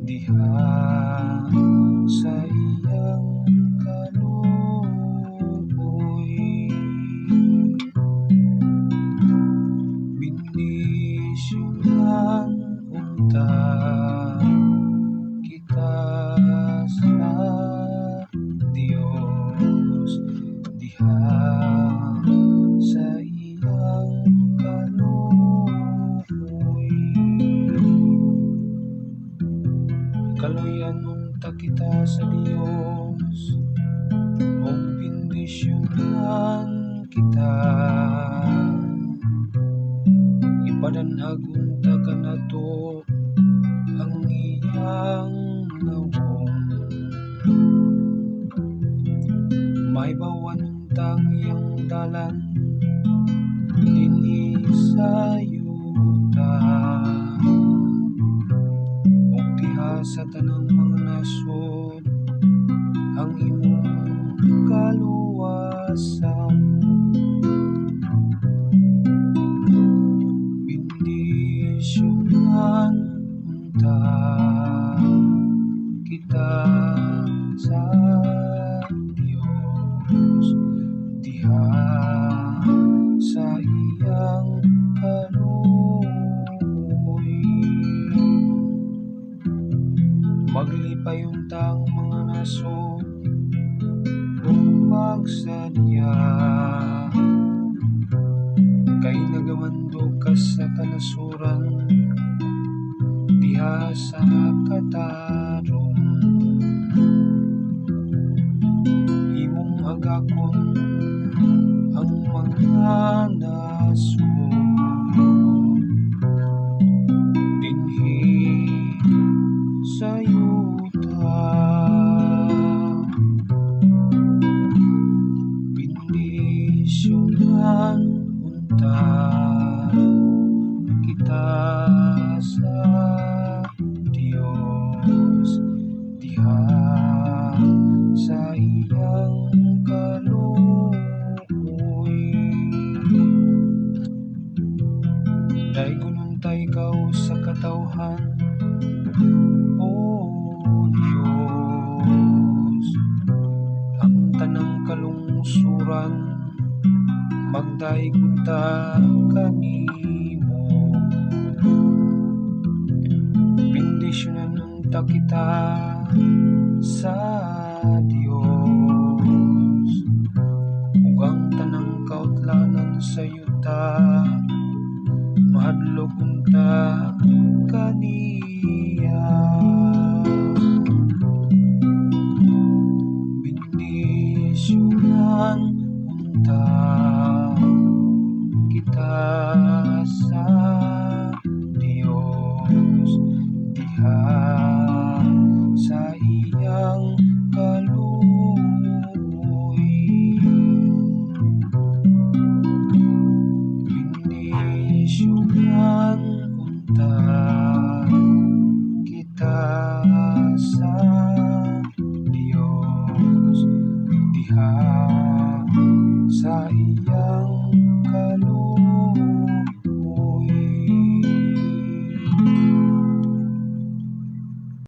diha sa iyang kaluoy. Bendisyonan unta kita sa Dios, diha sa iyang kaluoy. Kaluyan unta kita sa Dios, o bendisyonan kita. Ipadanhag unta kanato ang iyang nawong. Maibawan unta ang iyang dalan dinhi sa yuta, ug diha sa tanang mga nasod ang imong kaluwasan. Bendisyonan unta kita sa Dios, diha sa iyang kaluoy. Maglipay unta ang mga nasod ug magsadya, kay nagamando ka sa kanasuran diha sa katarong. Imong agakon ang mga nasod dinhi sa yuta. Bendisyonan unta kita sa Dios, diha sa iyang kaluoy. Daygon unta ikaw sa katawhan, o Dios. Ang tanang kalungsuran magdaig unta kanimo. Bendisyonan unta kita sa Dios, ug ang tanang kautlanan sa yuta mahadlok unta kaniya. Bendisyonan unta kita sa Dios, diha sa iyang kaluoy. Bendisyonan unta kita sa Dios, diha sa iyang